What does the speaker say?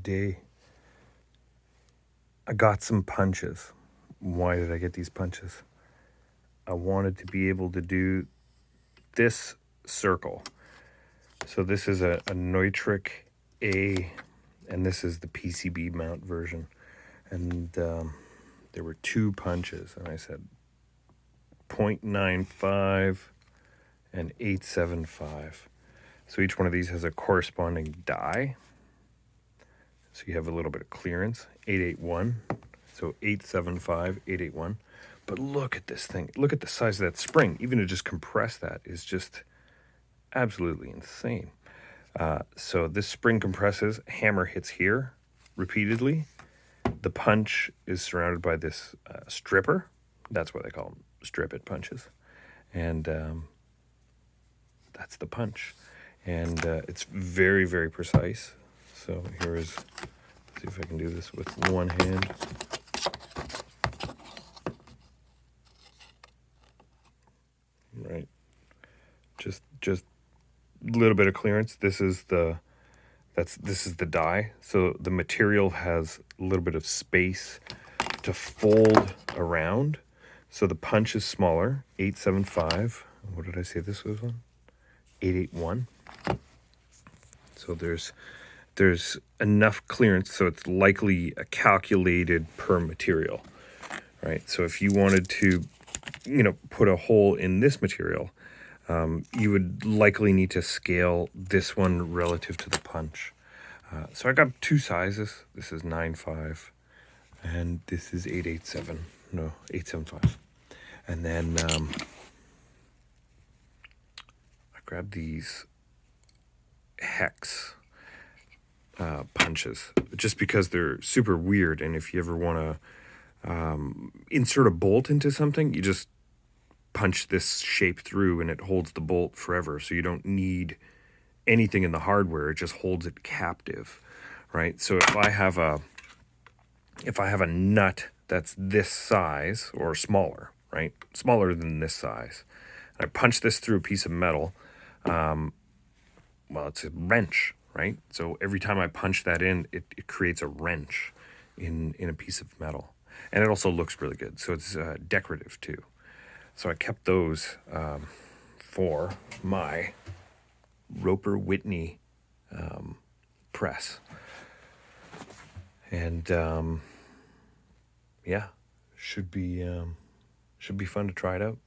today I got some punches. Why did I get these punches? I wanted to be able to do this circle. So this is a Neutrik A, and this is the PCB mount version. And there were 2 punches, and I said 0.95 and 875. So each one of these has a corresponding die. So you have a little bit of clearance, 881. So 875, 881. But look at this thing. Look at the size of that spring. Even to just compress that is just absolutely insane. So this spring compresses, hammer hits here repeatedly. The punch is surrounded by this stripper. That's why they call them Strippet punches. And that's the punch. And it's very, very precise. So here is, let's see if I can do this with one hand. Right. Just a little bit of clearance. This is the die. So the material has a little bit of space to fold around. So the punch is smaller, 875. What did I say this was on? 881. So there's enough clearance, so it's likely calculated per material, right? So if you wanted to, put a hole in this material, you would likely need to scale this one relative to the punch. So I got 2 sizes. This is 9.5, and this is 8.87. No, 8.75. And then I grabbed these hex punches just because they're super weird, and if you ever want to insert a bolt into something, you just punch this shape through and it holds the bolt forever, so you don't need anything in the hardware. It just holds it captive, right? So if I have a nut that's this size or smaller, right, smaller than this size, and I punch this through a piece of metal, well, it's a wrench, right? So every time I punch that in, it creates a wrench in a piece of metal. And it also looks really good. So it's decorative too. So I kept those for my Roper Whitney press. And yeah, should be fun to try it out.